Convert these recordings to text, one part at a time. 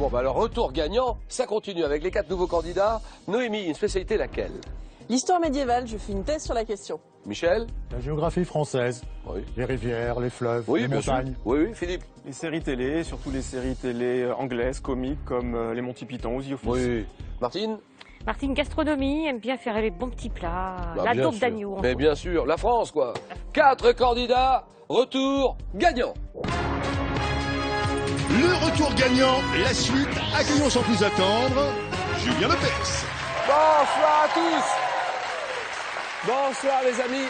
Bon, bah alors, retour gagnant, ça continue avec les 4 nouveaux candidats. Noémie, une spécialité laquelle? L'histoire médiévale, je fais une thèse sur la question. Michel? La géographie française, Oui. les rivières, les fleuves, Oui, les bien sûr. montagnes. Oui, oui, Philippe? Les séries télé, surtout les séries télé anglaises, comiques, comme les Monty Python ou The Office. Oui. Martine? Martine, gastronomie, aime bien faire les bons petits plats, Bah, la bien daube sûr. d'agneau. Mais bien sûr, la France, quoi. 4 candidats, retour gagnant. Le retour gagnant, la suite, accueillons sans plus attendre, Julien Lepers. Bonsoir à tous. Bonsoir les amis.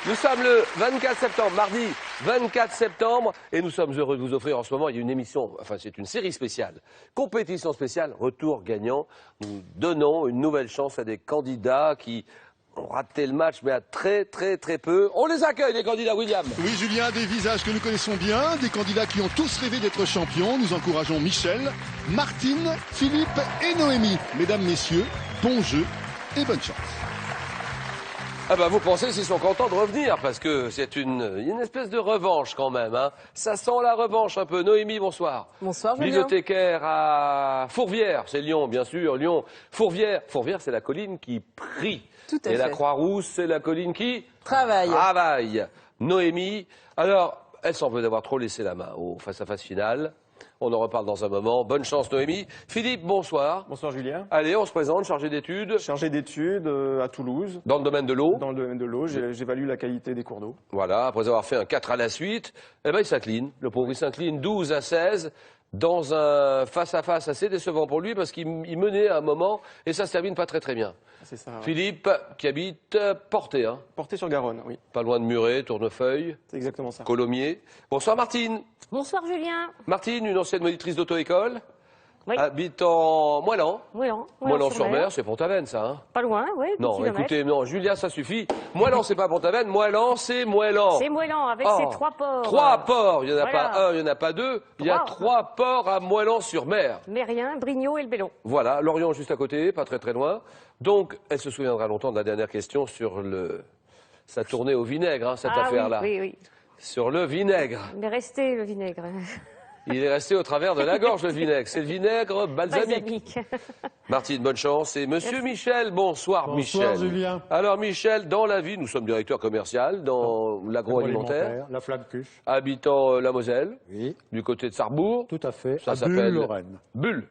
Nous sommes le 24 septembre, mardi 24 septembre, et nous sommes heureux de vous offrir en ce moment, il y a une émission, enfin c'est une série spéciale, compétition spéciale, retour gagnant. Nous donnons une nouvelle chance à des candidats qui ont raté le match, mais à très peu. On les accueille, les candidats, William. Oui, Julien, des visages que nous connaissons bien, des candidats qui ont tous rêvé d'être champions. Nous encourageons Michel, Martine, Philippe et Noémie. Mesdames, messieurs, bon jeu et bonne chance. Ah bah vous pensez s'ils sont contents de revenir, parce que c'est une espèce de revanche quand même. Hein. Ça sent la revanche un peu. Noémie, bonsoir. Bonsoir, Julien. Bibliothécaire à Fourvière, c'est Lyon, bien sûr, Lyon. Fourvière, c'est la colline qui prie. Tout à Et la fait. Croix-Rousse, c'est la colline qui Travail. travaille. Noémie, alors, elle s'en veut d'avoir trop laissé la main au face-à-face final. On en reparle dans un moment. Bonne chance, Noémie. Philippe, bonsoir. Bonsoir Julien. Allez, on se présente, chargé d'études. Chargé d'études à Toulouse. Dans le domaine de l'eau. Dans le domaine de l'eau, j'évalue la qualité des cours d'eau. Voilà, après avoir fait un 4 à la suite, eh ben il s'incline. Le pauvre, il s'incline 12 à 16 dans un face-à-face assez décevant pour lui parce qu'il menait à un moment et ça se termine pas très bien. C'est ça. Philippe, qui habite Porté, hein, Porté-sur-Garonne, oui. pas loin de Muret, Tournefeuille, C'est exactement ça. Colomiers. Bonsoir Martine. Bonsoir Julien. Martine, une ancienne monitrice d'auto-école, Oui. habite en Moëlan. Moëlan-sur-Mer. C'est Pont-Aven, ça, hein? Pas loin, oui. Non, écoutez, non, Julia, ça suffit. Moëlan, c'est pas Pont-Aven, Moëlan, c'est Moëlan. C'est Moëlan, avec Oh, ses 3 ports. 3 ports, il n'y en a Voilà. pas un, il n'y en a pas deux, il y a 3 ports à Moëlan-sur-Mer. Mérien, Brignot et le Bélon. Voilà, Lorient juste à côté, pas très loin. Donc, elle se souviendra longtemps de la dernière question sur sa tournée au vinaigre, hein, cette affaire-là. Oui. Sur le vinaigre. Il est resté le vinaigre. Il est resté au travers de la gorge, le vinaigre. C'est le vinaigre balsamique. Martine, bonne chance. Et monsieur Michel, bonsoir, Michel. Bonsoir, Julien. Alors Michel, dans la vie, nous sommes directeur commercial dans l'agroalimentaire, La Flamme-Cuche. habitant la Moselle, Oui, du côté de Sarrebourg. tout à fait. Ça à s'appelle Bulle-Lorraine. Bulle.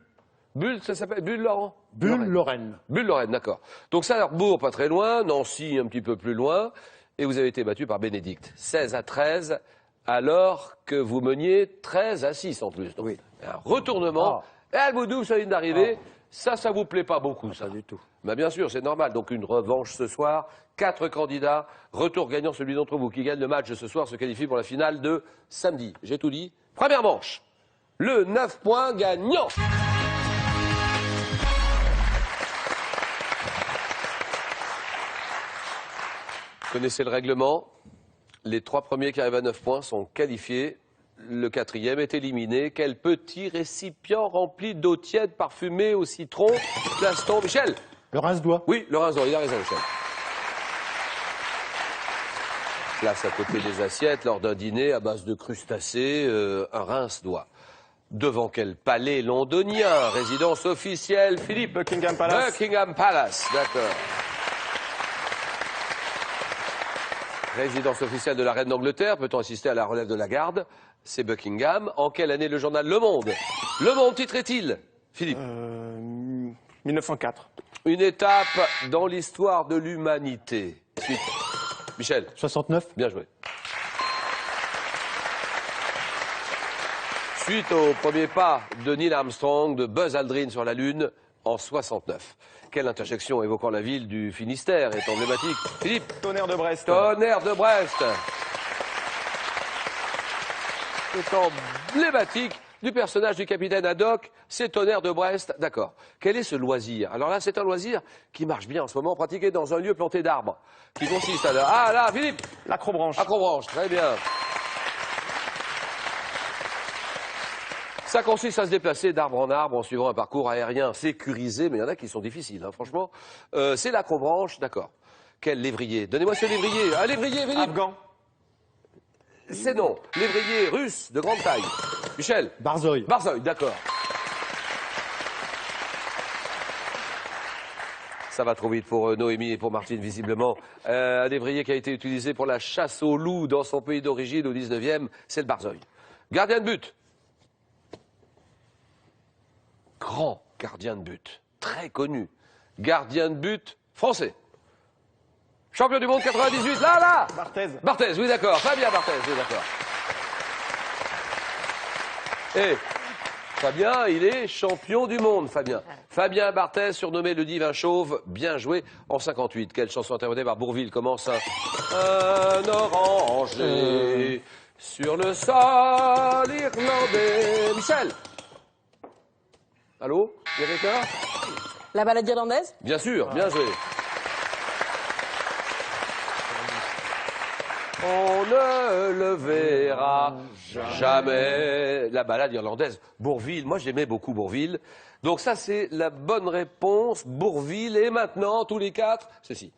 Bulle, ça s'appelle Bulle, Laurent? Bulle-Lorraine. Bulle-Lorraine, d'accord. Donc Sarrebourg, pas très loin, Nancy, un petit peu plus loin, et vous avez été battu par Bénédicte. 16 à 13, alors que vous meniez 13 à 6 en plus. Donc, Oui. un retournement, et Alboudou, ça vient d'arriver. Ça vous plaît pas beaucoup, ça? Pas du tout. Mais bien sûr, c'est normal. Donc une revanche ce soir. 4 candidats. Retour gagnant, celui d'entre vous qui gagne le match de ce soir se qualifie pour la finale de samedi. J'ai tout dit. Première manche. Le 9 points gagnant. Vous connaissez le règlement. Les 3 premiers qui arrivent à 9 points sont qualifiés. Le 4e est éliminé. Quel petit récipient rempli d'eau tiède parfumée au citron place-t-on, Michel? Le rince-doigt. Oui, le rince-doigt, il a raison, Michel. Place à côté des assiettes, lors d'un dîner à base de crustacés, un rince-doigt. Devant quel palais londonien? Résidence officielle, Philippe? Buckingham Palace. Buckingham Palace, d'accord. Résidence officielle de la reine d'Angleterre, peut-on assister à la relève de la garde? C'est Buckingham. En quelle année le journal Le Monde? Le Monde titrait-il? Philippe? 1904. Une étape dans l'histoire de l'humanité. Suite. Michel? 69. Bien joué. Suite au premier pas de Neil Armstrong, de Buzz Aldrin sur la Lune en 69. Quelle intersection évoquant la ville du Finistère est emblématique? Philippe? Tonnerre de Brest. Tonnerre de Brest. C'est emblématique du personnage du capitaine Haddock, c'est Tonnerre de Brest, d'accord. Quel est ce loisir? Alors là, c'est un loisir qui marche bien en ce moment, pratiqué dans un lieu planté d'arbres, qui consiste à... Ah là, Philippe? L'acrobranche. Acrobranche, très bien. Ça consiste à se déplacer d'arbre en arbre en suivant un parcours aérien sécurisé, mais il y en a qui sont difficiles, hein, franchement. C'est l'acrobranche, d'accord. Quel lévrier? Donnez-moi ce lévrier. Un lévrier, Philippe? Afghan. C'est non. Lévrier russe de grande taille. Michel? Barzeuil. Barzeuil, d'accord. Ça va trop vite pour Noémie et pour Martine, visiblement. Un lévrier qui a été utilisé pour la chasse au loup dans son pays d'origine au 19e, c'est le Barzeuil. Gardien de but. Grand gardien de but, très connu. Gardien de but français. Champion du monde 98, là Barthez. Barthez, oui d'accord, Fabien Barthez, oui d'accord. Et Fabien, il est champion du monde, Fabien. Fabien Barthez, surnommé le divin chauve, bien joué en 58. Quelle chanson interprétée par Bourvil commence un oranger sur le sol irlandais. Michel. Allô, il y a quelqu'un? La balade irlandaise? Bien sûr, bien joué. On ne le verra jamais. La balade irlandaise. Bourvil, moi j'aimais beaucoup Bourvil. Donc ça c'est la bonne réponse, Bourvil. Et maintenant, tous les quatre, ceci.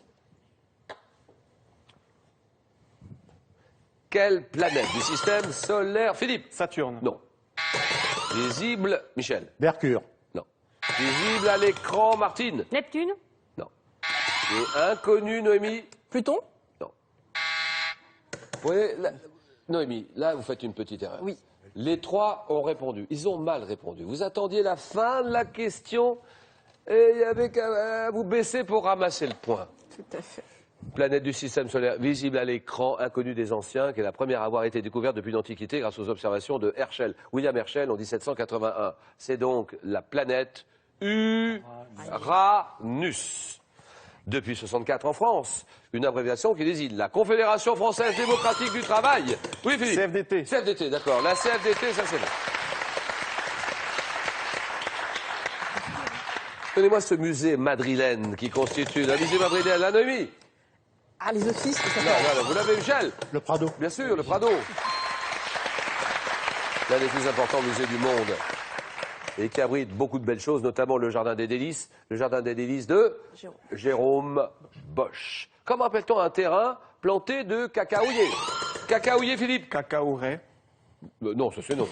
Quelle planète du système solaire, Philippe? Saturne. Non. Visible, Michel? Mercure. Non. Visible à l'écran, Martine? Neptune. Non. Et inconnu, Noémie? Pluton? Non. Vous voyez, là, Noémie, là, vous faites une petite erreur. Oui. Les trois ont répondu. Ils ont mal répondu. Vous attendiez la fin de la question et il y avait qu'à vous baisser pour ramasser le point. Tout à fait. Planète du système solaire visible à l'écran, inconnue des anciens, qui est la première à avoir été découverte depuis l'Antiquité grâce aux observations de Herschel, William Herschel en 1781. C'est donc la planète Uranus. Depuis 64 en France, une abréviation qui désigne la Confédération Française Démocratique du Travail. Oui, Philippe? CFDT. CFDT, d'accord. La CFDT, ça c'est bon. Donnez-moi ce musée madrilène qui constitue la musée madrilène, la Noémie. Ah, les offices, ça Non, non, non, vous l'avez, Michel? Le Prado. Bien sûr, le Prado. L'un des plus importants musées du monde. Et qui abrite beaucoup de belles choses, notamment le Jardin des Délices. Le Jardin des Délices de Jérôme Bosch. Comment appelle-t-on un terrain planté de cacaoyers? Cacaoyers, Philippe? Cacaoret. Non, ça c'est non.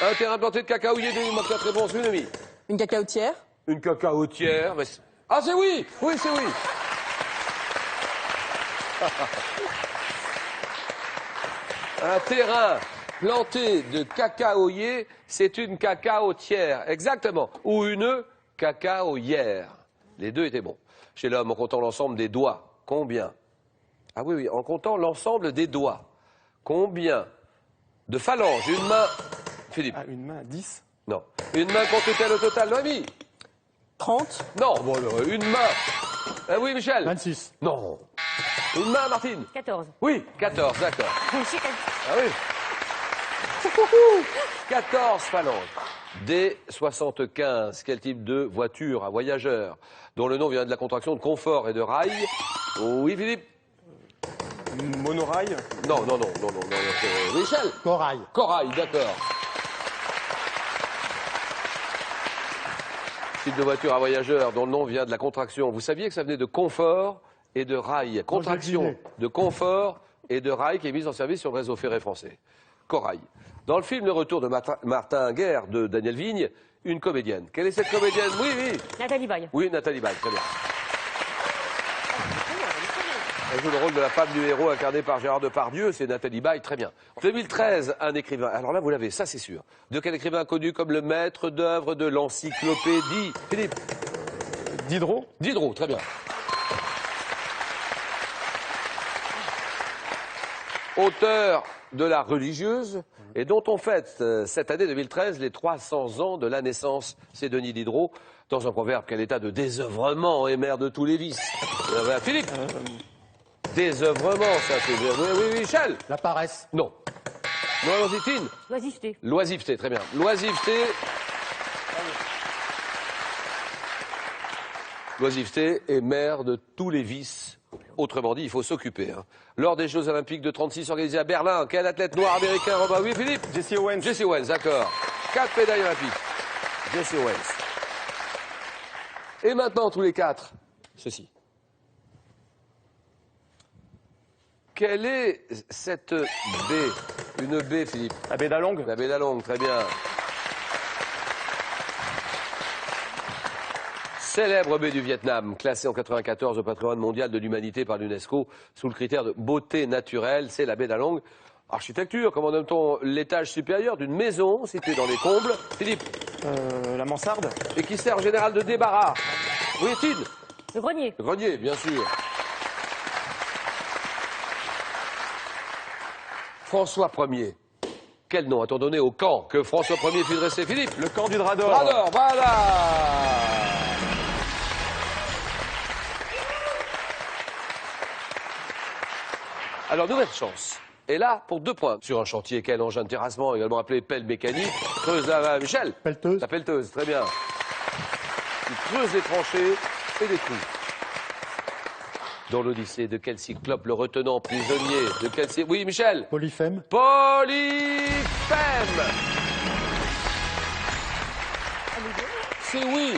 Un terrain planté de cacaoyers, donnez-moi 4 réponses, une demi. Une cacaotière? Une cacaotière. Mais ah, c'est oui! Oui, c'est oui! Un terrain planté de cacaoyers, c'est une cacaotière, exactement. Ou une cacaoyère. Les deux étaient bons. Chez l'homme, en comptant l'ensemble des doigts, combien? Ah oui, oui, en comptant l'ensemble des doigts, combien de phalanges? Une main, Philippe? Ah, une main, 10. Non. Une main compte-t-elle au total, Noémie? 30? Non, bon, alors, une main. Ah oui, Michel? 26. Non. Une main, Martine? 14. Oui, 14, d'accord. Je sais qu'elle- Ah oui. 14 phalanges. D75, quel type de voiture à voyageurs dont le nom vient de la contraction de confort et de rail? Oui, Philippe? Monorail. Non, non, non, non, non, non, Michel? Corail. Corail, d'accord. Type de voiture à voyageurs dont le nom vient de la contraction. Vous saviez que ça venait de confort et de rail. Contraction deviné. de confort et de rail qui est mise en service sur le réseau ferré français. Corail. Dans le film Le Retour de Martin Guerre de Daniel Vigne, une comédienne. Quelle est cette comédienne? Oui, oui. Nathalie Baye. Oui, Nathalie Baye, très bien. Elle joue le rôle de la femme du héros incarné par Gérard Depardieu, c'est Nathalie Baye, très bien. 2013, un écrivain, alors là vous l'avez, ça c'est sûr. De quel écrivain connu comme le maître d'œuvre de l'encyclopédie? Philippe? Diderot. Diderot, très bien. Auteur de La religieuse, et dont on fête cette année 2013 les 300 ans de la naissance, c'est Denis Diderot, dans un proverbe, quel état de désœuvrement est mère de tous les vices. Philippe? Désœuvrement, ça c'est... Oui, oui, Michel? La paresse. Non. Loisiveté? Loisiveté. Loisiveté, très bien. Loisiveté. Loisiveté est mère de tous les vices. Autrement dit, il faut s'occuper. Hein. Lors des Jeux Olympiques de 36 organisés à Berlin, quel athlète noir américain Robin? Oui, Philippe? Jesse Owens. Jesse Owens, d'accord. 4 médailles olympiques. Jesse Owens. Et maintenant, tous les quatre, ceci. Quelle est cette baie? Une baie, Philippe? La baie d'Along. La baie d'Along, très bien. Célèbre baie du Vietnam, classée en 94 au patrimoine mondial de l'humanité par l'UNESCO sous le critère de beauté naturelle, c'est la baie d'Along. Architecture, comment nomme-t-on l'étage supérieur d'une maison située dans les combles? Philippe. La mansarde. Et qui sert en général de débarras. Où est-il? Le grenier. Le grenier, bien sûr. François Ier. Quel nom a-t-on donné au camp que François Ier fit dresser? Philippe. Le camp du drap d'or. Drap d'or, voilà. Alors, nouvelle chance. Et là, pour 2 points. Sur un chantier, quel engin de terrassement, également appelé pelle mécanique, creuse la... Michel. Pelleteuse. La pelleteuse, très bien. Il creuse les tranchées et des trous. Dans l'Odyssée, de quel cyclope le retenant prisonnier? De quel... Oui, Michel. Polyphème. Polyphème. C'est oui.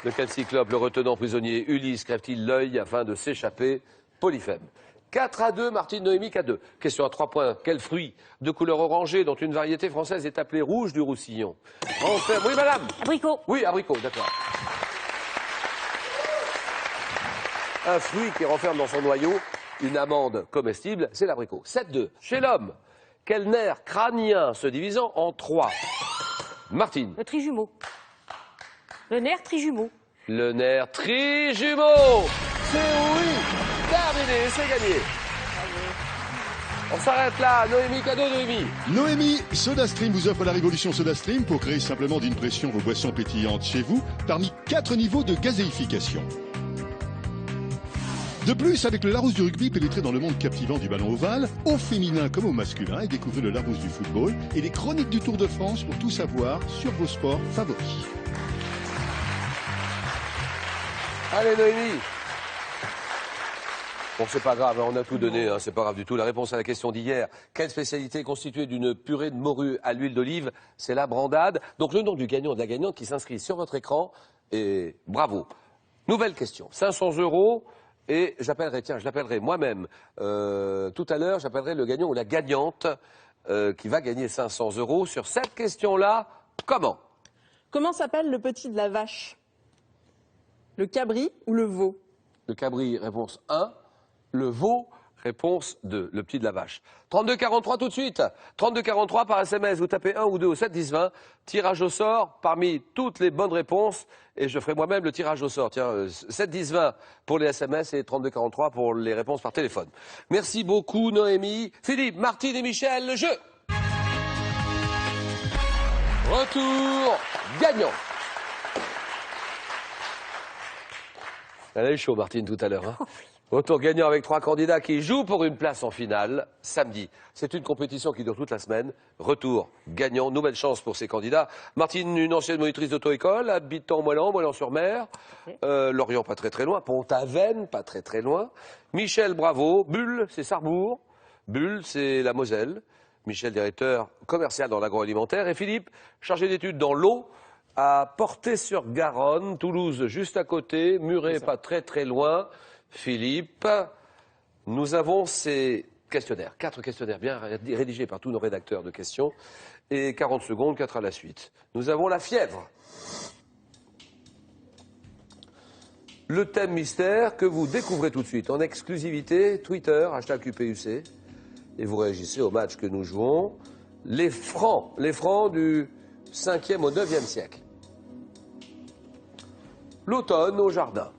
De quel cyclope le retenant prisonnier Ulysse crève-t-il l'œil afin de s'échapper? Polyphème. 4-2, Martine Noémie 4-2. Question à 3 points. Quel fruit de couleur orangée dont une variété française est appelée rouge du Roussillon? Renferme... Oui, madame. Abricot. Oui, abricot, d'accord. Un fruit qui renferme dans son noyau une amande comestible, c'est l'abricot. 7-2. Chez l'homme, quel nerf crânien se divisant en 3? Martine. Le trijumeau. Le nerf trijumeau. Le nerf trijumeau. C'est oui. Terminé, c'est gagné. On s'arrête là. Noémie, cadeau Noémie. Noémie, SodaStream vous offre la révolution SodaStream pour créer simplement d'une pression vos boissons pétillantes chez vous parmi 4 niveaux de gazéification. De plus, avec le Larousse du rugby pénétré dans le monde captivant du ballon ovale, au féminin comme au masculin, et découvrez le Larousse du football et les chroniques du Tour de France pour tout savoir sur vos sports favoris. Allez Noémie. Bon, c'est pas grave, on a tout donné, hein, c'est pas grave du tout. La réponse à la question d'hier, quelle spécialité est constituée d'une purée de morue à l'huile d'olive? C'est la brandade. Donc le nom du gagnant et de la gagnante qui s'inscrit sur votre écran, et bravo. Nouvelle question, 500 €. Et j'appellerai, tiens, je l'appellerai moi-même tout à l'heure, j'appellerai le gagnant ou la gagnante qui va gagner 500 € sur cette question-là. Comment? Comment s'appelle le petit de la vache? Le cabri ou le veau? Le cabri, réponse 1. Le veau, réponse 2. Le petit de la vache. 32-43 tout de suite. 32-43 par SMS. Vous tapez 1 ou 2 au 7-10-20. Tirage au sort parmi toutes les bonnes réponses. Et je ferai moi-même le tirage au sort. Tiens, 7-10-20 pour les SMS et 32-43 pour les réponses par téléphone. Merci beaucoup Noémie. Philippe, Martine et Michel, le jeu. Retour gagnant. Elle a eu chaud, Martine, tout à l'heure. Hein. Retour gagnant avec 3 candidats qui jouent pour une place en finale samedi. C'est une compétition qui dure toute la semaine. Retour gagnant, nouvelle chance pour ces candidats. Martine, une ancienne monitrice d'auto-école, habitant Moëlan-sur-Mer. Lorient, pas très très loin. Pont-Aven, pas très très loin. Michel, bravo. Bulle, c'est Sarrebourg. Bulle, c'est la Moselle. Michel, directeur commercial dans l'agroalimentaire. Et Philippe, chargé d'études dans l'eau. À Portée-sur-Garonne, Toulouse juste à côté, Muret pas très très loin. Philippe, nous avons ces questionnaires, 4 questionnaires bien rédigés par tous nos rédacteurs de questions et 40 secondes, 4 à la suite. Nous avons la fièvre. Le thème mystère que vous découvrez tout de suite en exclusivité, Twitter, #QPUC, et vous réagissez au match que nous jouons. Les francs du 5e au 9e siècle. L'automne au jardin.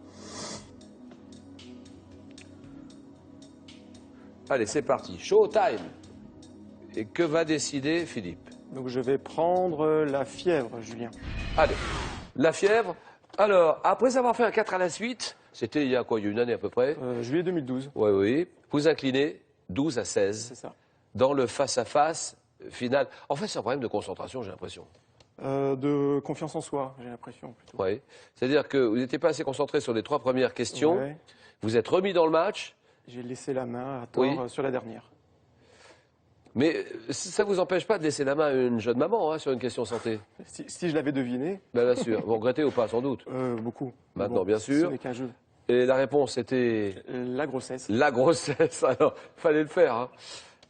Allez, c'est parti. Showtime. Et que va décider Philippe? Donc je vais prendre la fièvre, Julien. Allez, la fièvre. Alors, après avoir fait un 4 à la suite, c'était il y a quoi? Il y a une année à peu près. Juillet 2012. Oui, oui. Vous inclinez 12 à 16. C'est ça. Dans le face-à-face final. En fait, c'est un problème de concentration, j'ai l'impression. De confiance en soi, j'ai l'impression plutôt. Oui. C'est-à-dire que vous n'étiez pas assez concentré sur les 3 premières questions. Ouais. Vous êtes remis dans le match. J'ai laissé la main à tort Oui. sur la dernière. Mais ça ne vous empêche pas de laisser la main à une jeune maman hein, sur une question santé? Si je l'avais deviné, Ben, bien sûr. Vous regrettez ou pas, sans doute? beaucoup. Maintenant, Bon, bien sûr. Ce n'est qu'un jeu. Et la réponse était La grossesse. la grossesse. Alors, il fallait le faire. Hein.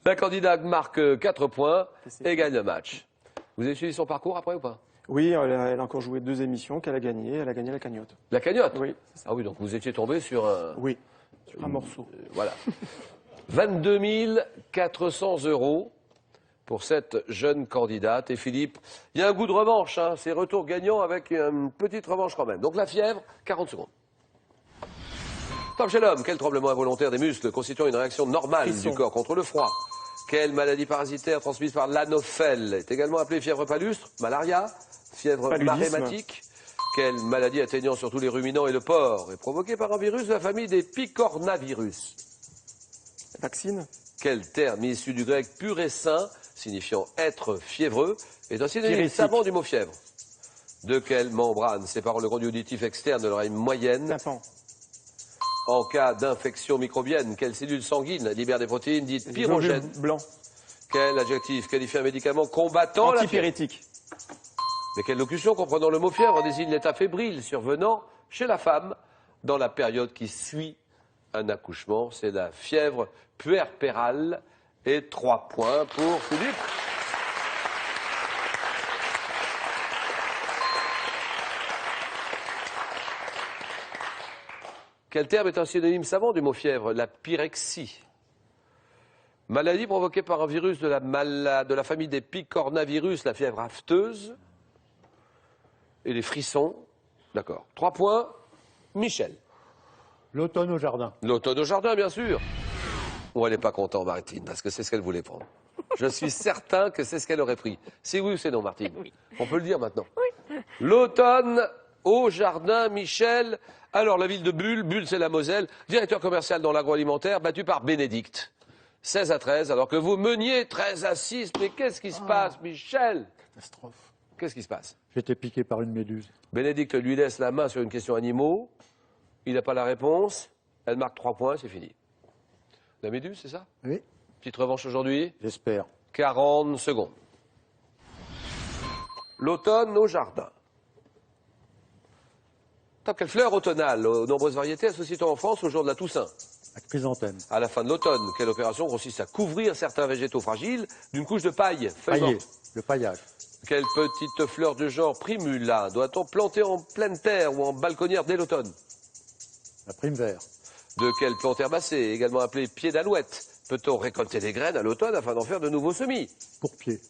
La candidate marque 4 points et gagne le match. Vous avez suivi son parcours après ou pas? Oui, elle a encore joué 2 émissions qu'elle a gagnées. Elle a gagné la cagnotte. La cagnotte. Oui, c'est ça. Ah oui, donc vous étiez tombé sur un... Oui, sur un morceau. Voilà. 22 400 € pour cette jeune candidate. Et Philippe, il y a un goût de revanche, hein. C'est retour gagnant avec une petite revanche quand même. Donc la fièvre, 40 secondes. Top chez l'homme, quel tremblement involontaire des muscles constituant une réaction normale Frisson. du corps contre le froid? Quelle maladie parasitaire transmise par l'anophèle est également appelée fièvre palustre, malaria, fièvre Paludisme. marématique? Quelle maladie atteignant surtout les ruminants et le porc est provoquée par un virus de la famille des picornavirus? Vaccine. Quel terme issu du grec pur et sain, signifiant être fiévreux, est un synonyme Pyrétique. savant du mot fièvre? De quelle membrane séparant le conduit auditif externe de l'oreille moyenne? Tympan. En cas d'infection microbienne, quelle cellule sanguine libère des protéines dites Les pyrogènes? globules blancs. Quel adjectif qualifie un médicament combattant la fièvre? Antipyrétique. Mais quelle locution comprenant le mot fièvre désigne l'état fébrile survenant chez la femme dans la période qui suit un accouchement? C'est la fièvre puerpérale. Et 3 points pour Philippe. Quel terme est un synonyme savant du mot fièvre? La pyrexie. Maladie provoquée par un virus de la famille des picornavirus, la fièvre afteuse et les frissons. D'accord. 3 points. Michel. L'automne au jardin. L'automne au jardin, bien sûr. Ou elle n'est pas contente, Martine, parce que c'est ce qu'elle voulait prendre. Je suis certain que c'est ce qu'elle aurait pris. C'est oui ou c'est non, Martine? Oui. On peut le dire maintenant. Oui. L'automne au jardin, Michel. Alors, la ville de Bulle, Bulle c'est la Moselle, directeur commercial dans l'agroalimentaire, battu par Bénédicte. 16-13, alors que vous meniez 13-6. Mais qu'est-ce qui se passe, Michel? Catastrophe. Qu'est-ce qui se passe? J'ai été piqué par une méduse. Bénédicte lui laisse la main sur une question animaux. Il n'a pas la réponse. Elle marque 3 points, c'est fini. La méduse, c'est ça? Oui, Petite revanche aujourd'hui? j'espère. 40 secondes. L'automne au jardin. Tant quelle fleur automnale aux nombreuses variétés associent-on en France au jour de la Toussaint? La chrysanthème. À la fin de l'automne, quelle opération consiste à couvrir certains végétaux fragiles d'une couche de paille? Feuilles Paillé. mortes. Le paillage. Quelle petite fleur de genre primula doit-on planter en pleine terre ou en balconnière dès l'automne? La prime vert. De quelle plante herbacée, également appelée pied d'alouette, peut-on récolter des graines à l'automne afin d'en faire de nouveaux semis? Pourpier.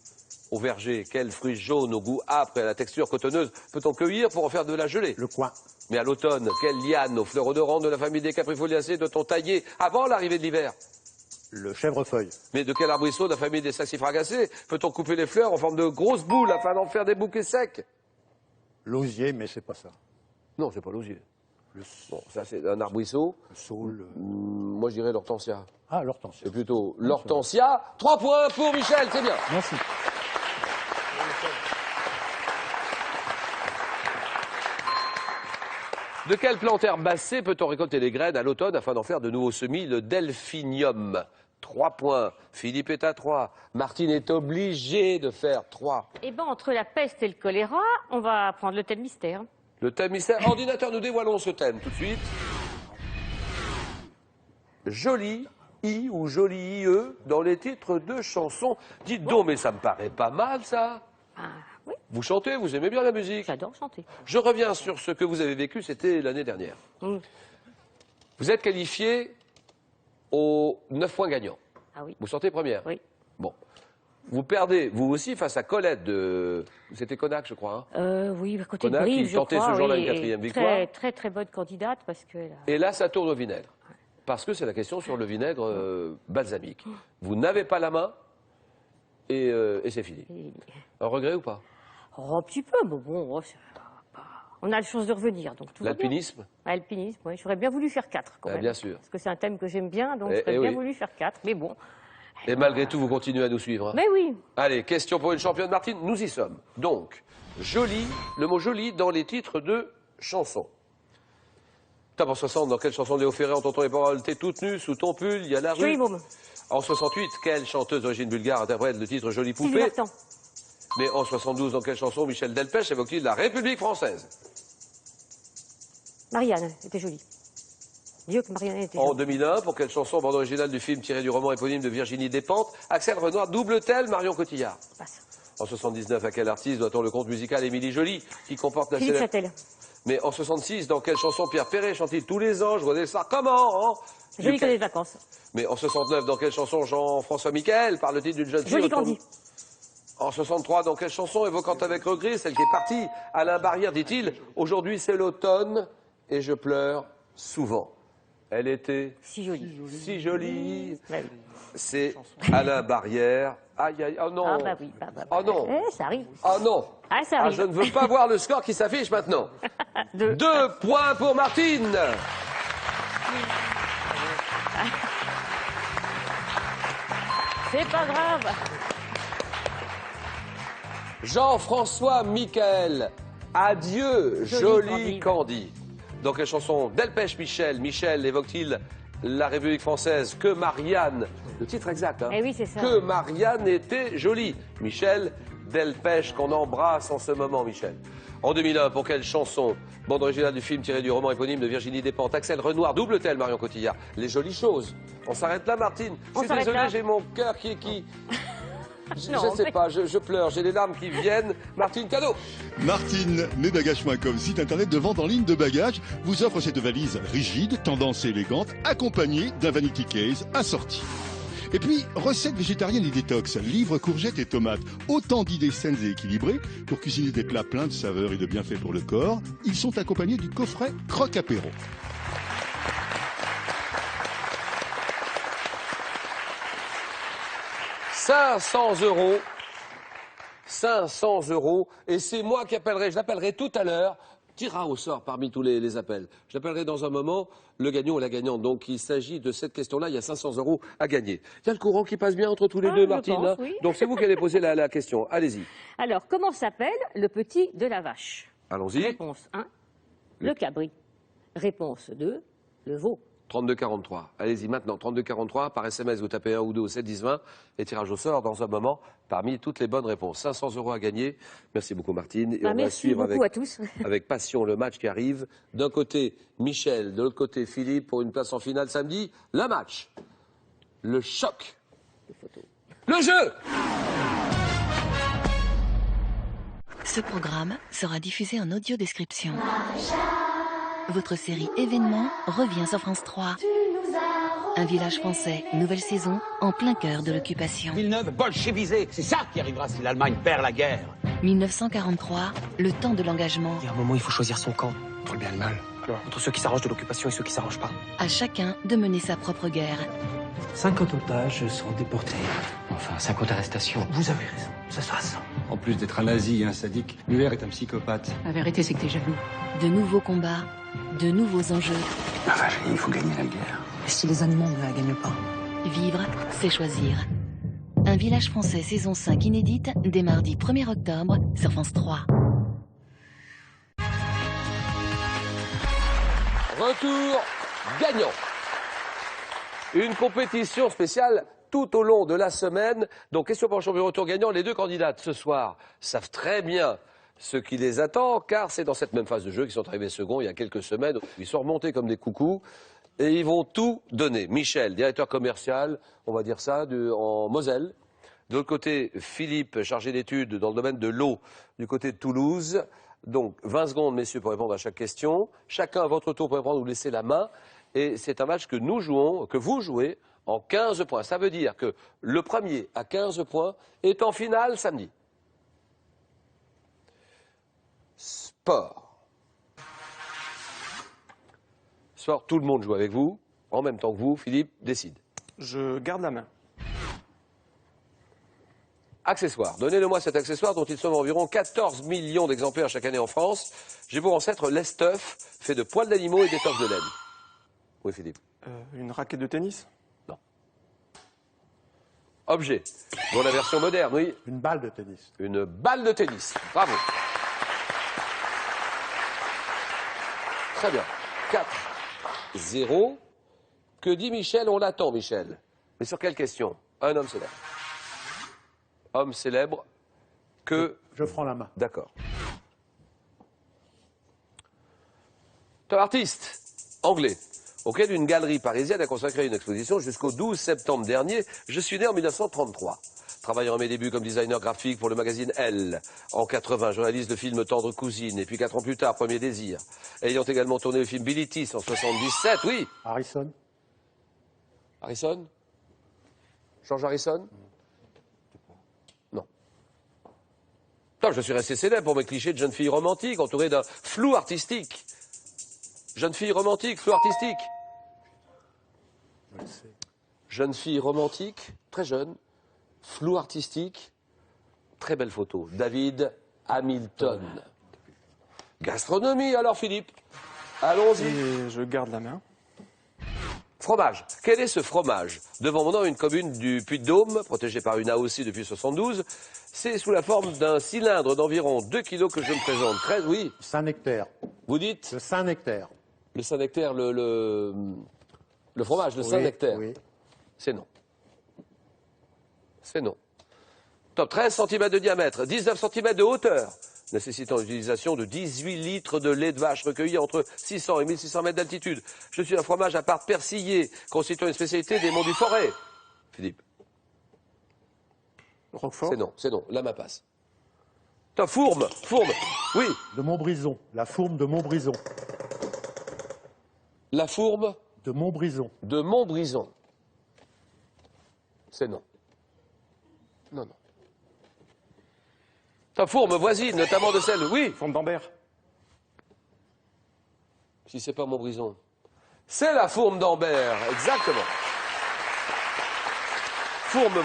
Au verger, quel fruit jaune au goût âpre et à la texture cotonneuse peut-on cueillir pour en faire de la gelée? Le coin. Mais à l'automne, quelle liane aux fleurs odorantes de la famille des caprifoliacées doit-on tailler avant l'arrivée de l'hiver? Le chèvrefeuille. Mais de quel arbrisseau de la famille des saxifragacées peut-on couper les fleurs en forme de grosses boules afin d'en faire des bouquets secs? L'osier, mais c'est pas ça. Non, c'est pas l'osier. Le, Bon, ça c'est un arbrisseau. le saule. Moi je dirais l'hortensia. Ah, l'hortensia. C'est plutôt l'hortensia. 3 points pour Michel, c'est bien. Merci. De quelle plante herbacée peut-on récolter les graines à l'automne afin d'en faire de nouveaux semis? Le delphinium. 3 points. Philippe est à 3. Martine est obligée de faire 3. Eh bien, entre la peste et le choléra, on va prendre le thème mystère. Le thème mystère. Ordinateur, nous dévoilons ce thème tout de suite. Joli I ou joli IE dans les titres de chansons. Dites donc, mais ça me paraît pas mal ça. Ah, oui, Vous chantez, vous aimez bien la musique. j'adore chanter. Je reviens sur ce que vous avez vécu, c'était l'année dernière. Mm. Vous êtes qualifié aux 9 points gagnants. Ah oui, Vous sortez première. oui. Bon. Vous perdez, vous aussi, face à Colette de... C'était Connac, je crois. Hein. Oui, à côté de Connac, Brive, qui je tentait crois. ce jour-là oui, une 4e et victoire. Très, très, très bonne candidate parce que... Et là, ça tourne au vinaigre. Parce que c'est la question sur le vinaigre balsamique. Vous n'avez pas la main et c'est fini. Un regret ou pas? Oh, un petit peu, mais bon, on a la chance de revenir, donc tout va bien. L'alpinisme? Alpinisme, oui. J'aurais bien voulu faire 4 quand Ah, même. bien sûr. Parce que c'est un thème que j'aime bien, donc Eh, j'aurais eh bien oui. voulu faire 4. Mais bon. Et malgré tout, vous continuez à nous suivre. Hein. Mais oui. Allez, question pour une championne Martine, nous y sommes. Donc, joli, le mot joli dans les titres de chansons. Top en 60, dans quelle chanson de Léo Ferré entend-on les paroles? T'es toute nue, sous ton pull, il y a la rue. Joli môme. En 68, quelle chanteuse d'origine bulgare interprète le titre Jolie Sylvie poupée? Vartan. Mais en 72, dans quelle chanson Michel Delpech évoque-t-il la République française? Marianne était jolie. Dieu que Marianne était En jolie. 2001, pour quelle chanson, bande originale du film tiré du roman éponyme de Virginie Despentes, Axel Renoir double-t-elle Marion Cotillard? Passe. En 79, à quel artiste doit-on le conte musical Émilie Joly, qui comporte la Philippe célèbre... Châtel. Mais en 66, dans quelle chanson Pierre Perret chante-t-il tous les ans? Je vois des stars. Comment hein Jolie que des vacances. Mais en 69, dans quelle chanson Jean-François Michael parle-t-il d'une jeune fille Jolie autour de- Candy. En 63, dans quelle chanson, évoquant avec regret celle qui est partie, Alain Barrière dit-il, aujourd'hui c'est l'automne et je pleure souvent. Elle était Si jolie. si jolie. Ouais, oui. C'est Alain Barrière. Aïe, aïe, oh non. Ah bah oui. Oh non. Ça arrive. Oh non. Ah, ça arrive. je ne veux pas voir le score qui s'affiche maintenant. 2 points pour Martine. C'est pas grave. Jean-François Michael. Adieu, jolie Candy. Dans quelle chanson Delpech Michel évoque-t-il la République française? Que Marianne, le titre exact, hein, Eh oui, c'est ça. que Marianne était jolie. Michel Delpech, qu'on embrasse en ce moment, Michel. En 2001, pour quelle chanson? Bande originale du film tiré du roman éponyme de Virginie Despentes. Axel Renoir, double tel Marion Cotillard. Les jolies choses. On s'arrête là, Martine. On Je suis s'arrête désolé, là. j'ai mon cœur qui... Je Non, ne sais mais- pas, je pleure, j'ai les larmes qui viennent. Martine, cadeau. Martine, lesbagages.com, site internet de vente en ligne de bagages, vous offre cette valise rigide, tendance et élégante, accompagnée d'un vanity case assorti. Et puis, recettes végétariennes et détox, livres, courgettes et tomates. Autant d'idées saines et équilibrées pour cuisiner des plats pleins de saveurs et de bienfaits pour le corps. Ils sont accompagnés du coffret Croque Apéro. « 500 euros. 500 euros. Et c'est moi qui appellerai, je l'appellerai tout à l'heure. Tirera au sort parmi tous les appels. Je l'appellerai dans un moment le gagnant ou la gagnante. Donc il s'agit de cette question-là, il y a 500 euros à gagner. Il y a le courant qui passe bien entre tous les deux, Je Martine. pense, hein. oui. Donc c'est vous qui allez poser la question. Allez-y. Alors, comment s'appelle le petit de la vache? Allons-y. Réponse 1, le cabri. Réponse 2, le veau. 3243. Allez-y maintenant. 3243. Par SMS, vous tapez 1 ou 2 au 7 10 20. Et tirage au sort dans un moment parmi toutes les bonnes réponses. 500 euros à gagner. Merci beaucoup, Martine. Et on va Merci suivre beaucoup à tous. avec passion le match qui arrive. D'un côté, Michel. De l'autre côté, Philippe pour une place en finale samedi. Le match. Le choc. Le jeu. Ce programme sera diffusé en audio description. Votre série événement revient sur France 3. Un village français, nouvelle saison, en plein cœur de l'occupation. Villeneuve bolchevisé, c'est ça qui arrivera si l'Allemagne perd la guerre. 1943, le temps de l'engagement. Il y a un moment, il faut choisir son camp, pour le bien et le mal. Entre ceux qui s'arrangent de l'occupation et ceux qui s'arrangent pas. À chacun de mener sa propre guerre. 50 otages sont déportés. Enfin, 50 arrestations. Vous avez raison, ça sera ça. En plus d'être un nazi et un sadique, Muller est un psychopathe. La vérité, c'est que t'es jaloux. De nouveaux combats, de nouveaux enjeux. La vache, il faut gagner la guerre. Et si les Allemands ne la gagnent pas? Vivre, c'est choisir. Un village français saison 5 inédite, dès mardi 1er octobre sur France 3. Retour gagnant. Une compétition spéciale tout au long de la semaine. Donc, question pour le champion retour gagnant. Les deux candidates ce soir savent très bien ce qui les attend, car c'est dans cette même phase de jeu qu'ils sont arrivés second il y a quelques semaines. Ils sont remontés comme des coucous et ils vont tout donner. Michel, directeur commercial, on va dire ça, en Moselle. De l'autre côté, Philippe, chargé d'études dans le domaine de l'eau, du côté de Toulouse. Donc, 20 secondes, messieurs, pour répondre à chaque question. Chacun à votre tour pour répondre, vous laissez la main. Et c'est un match que nous jouons, que vous jouez, en 15 points. Ça veut dire que le premier à 15 points est en finale samedi. Sport. Sport, tout le monde joue avec vous. En même temps que vous, Philippe, décide. Je garde la main. Accessoire. Donnez-le-moi cet accessoire dont il somme environ 14 millions d'exemplaires chaque année en France. J'ai pour ancêtre l'estuff, fait de poils d'animaux et d'étoffe de laine. Oui, Philippe. Une raquette de tennis? Objet. Dans la version moderne, oui. Une balle de tennis. Une balle de tennis. Bravo. Très bien. 4-0. Que dit Michel? On l'attend, Michel. Mais sur quelle question? Un homme célèbre. Homme célèbre que... Je prends la main. D'accord. Un artiste anglais, auquel une galerie parisienne a consacré une exposition jusqu'au 12 septembre dernier. Je suis né en 1933. travaillant à mes débuts comme designer graphique pour le magazine Elle. En 80, journaliste de film Tendre Cousine. Et puis 4 ans plus tard, Premier Désir. Ayant également tourné le film Billy Tis en 77, oui. Harrison. Harrison? George Harrison? Non. Non, je suis resté célèbre pour mes clichés de jeune fille romantique, entourée d'un flou artistique. Jeune fille romantique, flou artistique. Je le sais. Jeune fille romantique, très jeune, flou artistique, très belle photo. David Hamilton. Gastronomie alors Philippe. Allons-y. Et je garde la main. Fromage. Quel est ce fromage? Devant mon nom, une commune du Puy-de-Dôme, protégée par une AOC depuis 72. C'est sous la forme d'un cylindre d'environ 2 kilos que je me présente. 13, oui. Saint-Nectaire. Vous dites? Le Saint-Nectaire. Le Saint-Nectaire, le fromage, le Oui, Saint-Nectaire. oui. C'est non. C'est non. Top 13 cm de diamètre, 19 cm de hauteur, nécessitant l'utilisation de 18 litres de lait de vache recueilli entre 600 et 1600 mètres d'altitude. Je suis un fromage à part persillé, constituant une spécialité des monts du Forêt. Philippe. Roquefort. C'est non. Là, ma passe. Top fourme. Oui. De Montbrison. La fourme de Montbrison. La fourme De Montbrison. de Montbrison. C'est non. Non. Ta fourme voisine, notamment de celle, oui. Fourme d'Ambert. Si c'est pas Montbrison. C'est la fourme d'Ambert, exactement. Fourme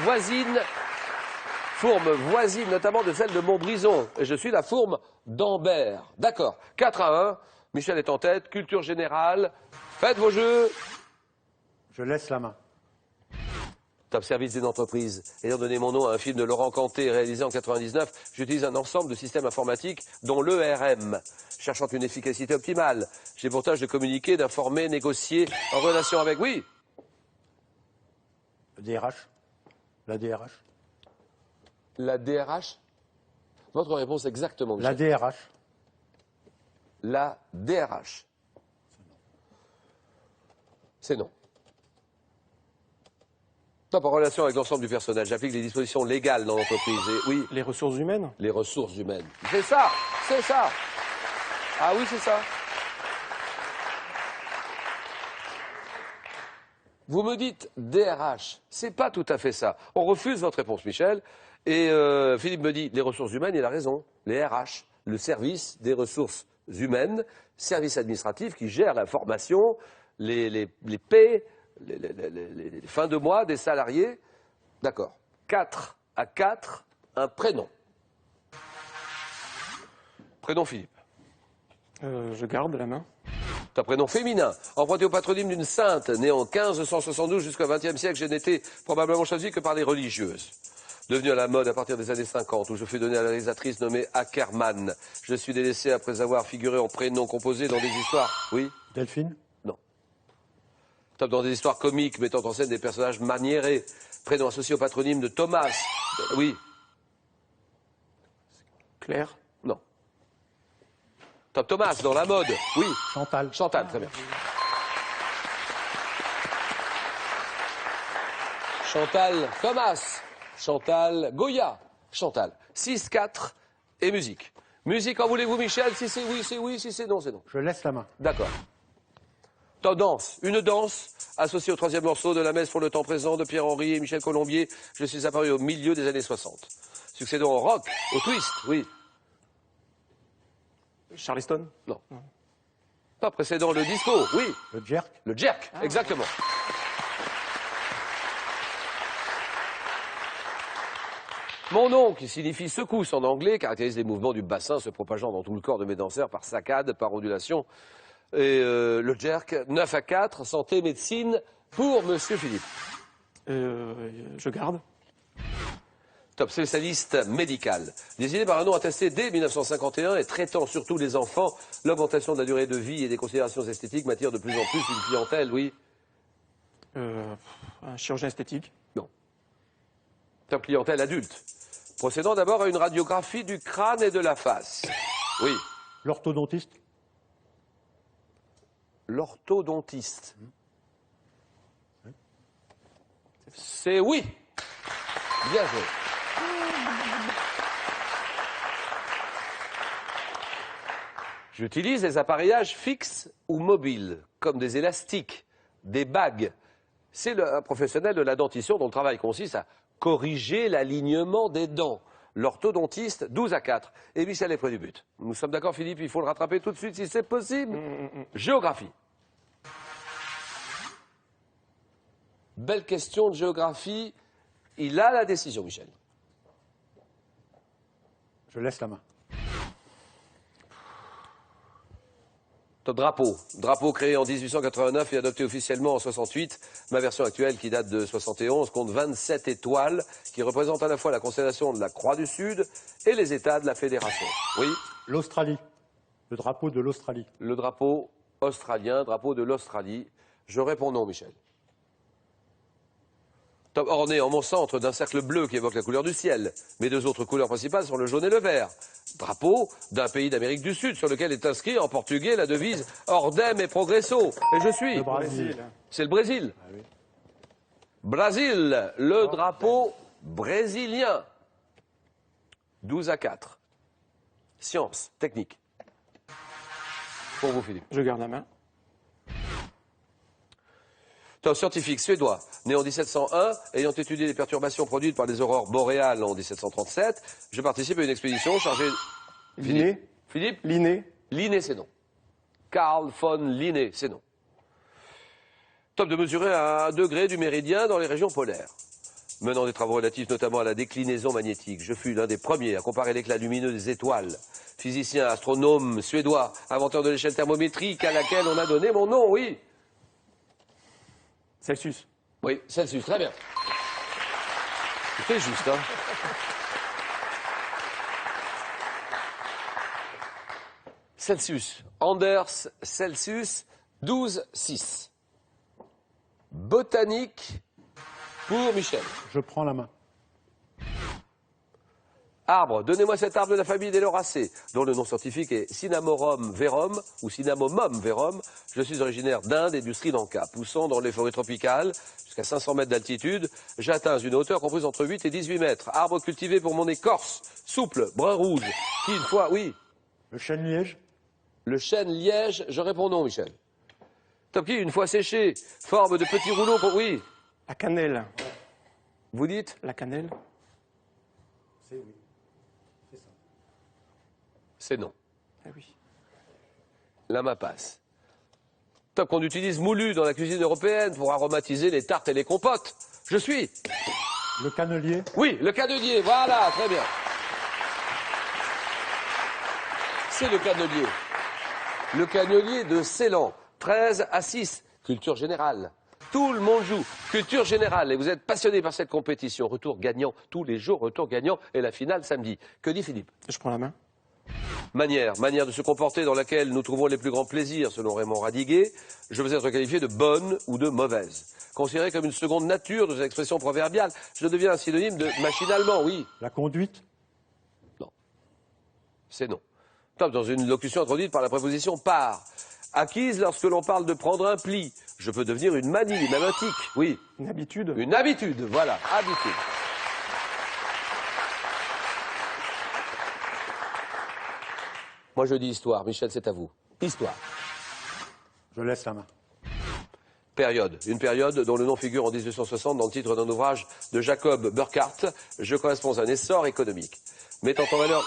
voisine, notamment de celle de Montbrison. Et je suis la fourme d'Ambert. D'accord. 4-1. Michel est en tête. Culture générale. Faites vos jeux. Je laisse la main. Top service d'une entreprise. Ayant donné mon nom à un film de Laurent Canté réalisé en 99, j'utilise un ensemble de systèmes informatiques dont l'ERM. Cherchant une efficacité optimale, j'ai pour tâche de communiquer, d'informer, négocier en relation avec... Oui. Le DRH. La DRH. La DRH. Votre réponse exactement. La Michel. DRH. La DRH. C'est non. Top en relation avec l'ensemble du personnel. J'applique les dispositions légales dans l'entreprise. Et oui. Les ressources humaines. Les ressources humaines. C'est ça. Ah oui, c'est ça. Vous me dites DRH. C'est pas tout à fait ça. On refuse votre réponse, Michel. Et Philippe me dit les ressources humaines, il a raison. Les RH, le service des ressources humaines, service administratif qui gère la formation, les paies, les fins de mois des salariés. D'accord. 4-4, un prénom. Prénom Philippe. Je garde la main. C'est un prénom féminin, emprunté au patronyme d'une sainte, née en 1572 jusqu'au XXe siècle. Je n'étais probablement choisi que par les religieuses. Devenu à la mode à partir des années 50, où je fus donné à la réalisatrice nommée Ackerman. Je suis délaissé après avoir figuré en prénom composé dans des histoires. Oui. Delphine. Non. Top dans des histoires comiques mettant en scène des personnages maniérés. Prénom associé au patronyme de Thomas. Oui. Claire. Non. Top Thomas dans la mode. Oui. Chantal. Chantal, très bien. Chantal Thomas. Chantal Goya. Chantal. 6-4 et musique. Musique, en voulez-vous, Michel? Si c'est oui, c'est oui. Si c'est non, c'est non. Je laisse la main. D'accord. Top danse. Une danse associée au troisième morceau de La Messe pour le temps présent de Pierre-Henry et Michel Colombier. Je suis apparu au milieu des années 60. Succédons au rock, au twist, oui. Charleston. Non. Pas précédent le disco, oui. Le jerk. Le jerk, exactement. Mon nom, qui signifie secousse en anglais, caractérise les mouvements du bassin se propageant dans tout le corps de mes danseurs par saccades, par ondulation. Et le jerk, 9-4, santé, médecine, pour Monsieur Philippe. Je garde. Top spécialiste médical. Désigné par un nom attesté dès 1951 et traitant surtout les enfants, l'augmentation de la durée de vie et des considérations esthétiques m'attire de plus en plus une clientèle, oui. Un chirurgien esthétique. Non. Top clientèle adulte. Procédant d'abord à une radiographie du crâne et de la face. Oui. L'orthodontiste. L'orthodontiste. C'est oui. Bien joué. J'utilise des appareillages fixes ou mobiles, comme des élastiques, des bagues. C'est un professionnel de la dentition dont le travail consiste à corriger l'alignement des dents. L'orthodontiste, 12 à 4. Et Michel est près du but. Nous sommes d'accord, Philippe, il faut le rattraper tout de suite si c'est possible. Géographie. Belle question de géographie. Il a la décision, Michel. Je laisse la main. Top drapeau. Drapeau créé en 1889 et adopté officiellement en 68. Ma version actuelle, qui date de 71, compte 27 étoiles qui représentent à la fois la constellation de la Croix du Sud et les États de la Fédération. Oui. L'Australie. Le drapeau de l'Australie. Le drapeau australien, drapeau de l'Australie. Je réponds non, Michel. Top orné en mon centre d'un cercle bleu qui évoque la couleur du ciel. Mes deux autres couleurs principales sont le jaune et le vert. Drapeau d'un pays d'Amérique du Sud sur lequel est inscrit en portugais la devise Ordem et Progresso. Et je suis. Le Brésil. C'est le Brésil. Ah oui. Brésil, le drapeau brésilien. 12 à 4. Science, technique. Pour vous, Philippe. Je garde la main. Un scientifique suédois, né en 1701, ayant étudié les perturbations produites par les aurores boréales en 1737, je participe à une expédition chargée... Linné. Philippe Linné. Linné, c'est non. Carl von Linné, c'est non. Top de mesurer à 1 degré du méridien dans les régions polaires. Menant des travaux relatifs notamment à la déclinaison magnétique, je fus l'un des premiers à comparer l'éclat lumineux des étoiles. Physicien, astronome suédois, inventeur de l'échelle thermométrique à laquelle on a donné mon nom, oui. Celsius. Oui, Celsius, très bien. C'est juste, hein. Celsius. Anders Celsius, 12,6. Botanique pour Michel. Je prends la main. Arbre, donnez-moi cet arbre de la famille des Lauracées, dont le nom scientifique est Cinnamorum verum ou Cinnamomum verum. Je suis originaire d'Inde et du Sri Lanka. Poussant dans les forêts tropicales, jusqu'à 500 mètres d'altitude, j'atteins une hauteur comprise entre 8 et 18 mètres. Arbre cultivé pour mon écorce, souple, brun-rouge, qui une fois, oui. Le chêne-liège. Le chêne-liège, je réponds non, Michel. Top qui, une fois séché, forme de petits rouleaux pour... Oui. La cannelle. Vous dites? La cannelle. C'est oui. C'est non. Ah oui. La main passe. Top qu'on utilise moulu dans la cuisine européenne pour aromatiser les tartes et les compotes. Je suis. Le cannelier. Oui, le cannelier, voilà, très bien. C'est le cannelier. Le cannelier de Ceylan, 13 à 6, culture générale. Tout le monde joue, culture générale, et vous êtes passionné par cette compétition. Retour gagnant, tous les jours, retour gagnant, et la finale samedi. Que dit Philippe? Je prends la main. Manière de se comporter dans laquelle nous trouvons les plus grands plaisirs, selon Raymond Radiguet. Je veux être qualifié de bonne ou de mauvaise. Considéré comme une seconde nature de cette expression proverbiale, je deviens un synonyme de machinalement, oui. La conduite. Non. C'est non. Top, dans une locution introduite par la préposition par. Acquise lorsque l'on parle de prendre un pli. Je peux devenir une manie, même un tic, oui. Une habitude. Une habitude, voilà, habitude. Moi je dis histoire, Michel, c'est à vous. Histoire. Je laisse la main. Période. Une période dont le nom figure en 1860 dans le titre d'un ouvrage de Jacob Burckhardt. Je correspond à un essor économique. Mettant en valeur...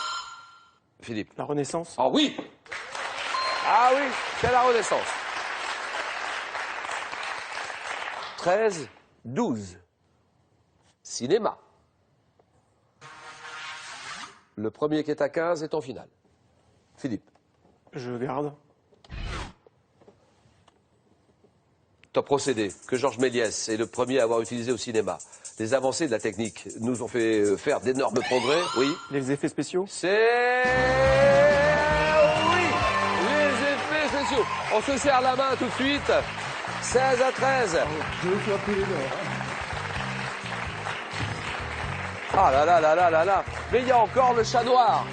Philippe. La Renaissance. Ah oui. Ah oui, c'est la Renaissance. 13, 12. Cinéma. Le premier qui est à 15 est en finale. Philippe. Je garde. Top procédé que Georges Méliès est le premier à avoir utilisé au cinéma. Les avancées de la technique nous ont fait faire d'énormes progrès, oui. Les effets spéciaux. C'est... oui, les effets spéciaux. On se serre la main tout de suite. 16 à 13. Deux fois plus les Ah là là là là là là. Mais il y a encore le chat noir.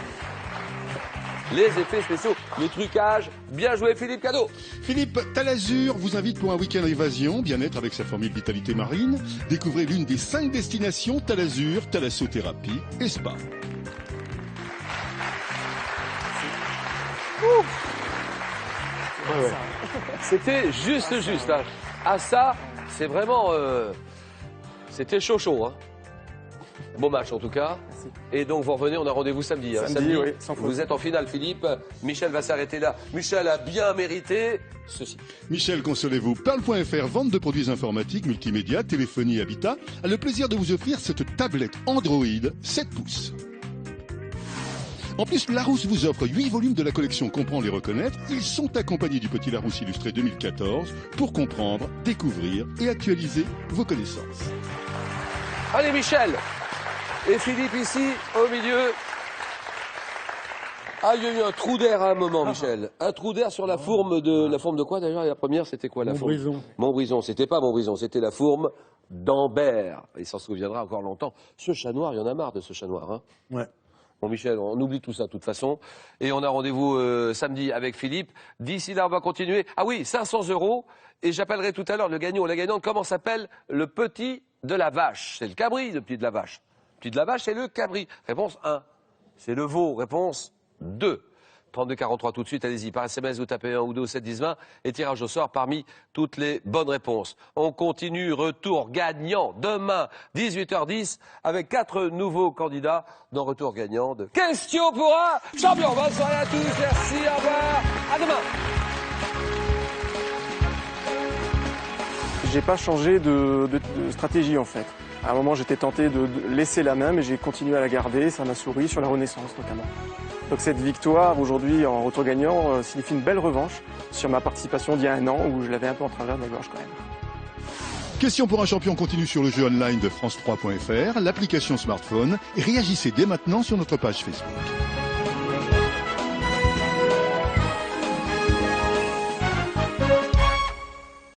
Les effets spéciaux, le trucage. Bien joué Philippe Cadeau. Philippe, Talazur vous invite pour un week-end évasion, bien-être avec sa formule vitalité marine. Découvrez l'une des 5 destinations Talazur, thalassothérapie et spa. Ouf. ouais. C'était juste. Hein. Ah ça, c'est vraiment... C'était chaud. Hein. Bon match en tout cas. Merci. Et donc vous revenez, on a rendez-vous samedi. Hein. Samedi, oui, sans faute. Vous êtes en finale, Philippe. Michel va s'arrêter là. Michel a bien mérité ceci. Michel, consolez-vous. Parle.fr, vente de produits informatiques, multimédia, téléphonie, habitat, a le plaisir de vous offrir cette tablette Android 7 pouces. En plus, Larousse vous offre 8 volumes de la collection Comprendre et reconnaître. Ils sont accompagnés du Petit Larousse illustré 2014 pour comprendre, découvrir et actualiser vos connaissances. Allez Michel et Philippe ici, au milieu. Ah, il y a eu un trou d'air à un moment, Michel. Un trou d'air sur la fourme de... La fourme de quoi d'ailleurs? La première, c'était quoi la fourme? Montbrison. Montbrison. C'était pas Montbrison, c'était la fourme d'Ambert. Il s'en souviendra encore longtemps. Ce chat noir, il y en a marre de ce chat noir. Hein. Ouais. Bon Michel, on oublie tout ça de toute façon. Et on a rendez-vous samedi avec Philippe. D'ici là, on va continuer. Ah oui, 500 €. Et j'appellerai tout à l'heure le gagnant ou la gagnante. Comment s'appelle le petit de la vache? C'est le cabri, le petit de la vache. Le petit de la vache, c'est le cabri. Réponse 1. C'est le veau. Réponse 2. 32-43 tout de suite, allez-y. Par SMS, vous tapez 1 ou 2 au 7-10-20 et tirage au sort parmi toutes les bonnes réponses. On continue, retour gagnant demain, 18h10, avec 4 nouveaux candidats dans Retour gagnant de Question pour un champion. Bonne soirée à tous, merci, au revoir, à demain. J'ai pas changé de stratégie en fait. À un moment, j'étais tenté de laisser la main, mais j'ai continué à la garder. Ça m'a souri sur la Renaissance notamment. Donc cette victoire aujourd'hui en retour gagnant signifie une belle revanche sur ma participation d'il y a un an où je l'avais un peu en travers de la gorge quand même. Question pour un champion continue sur le jeu online de France3.fr, l'application smartphone et réagissez dès maintenant sur notre page Facebook.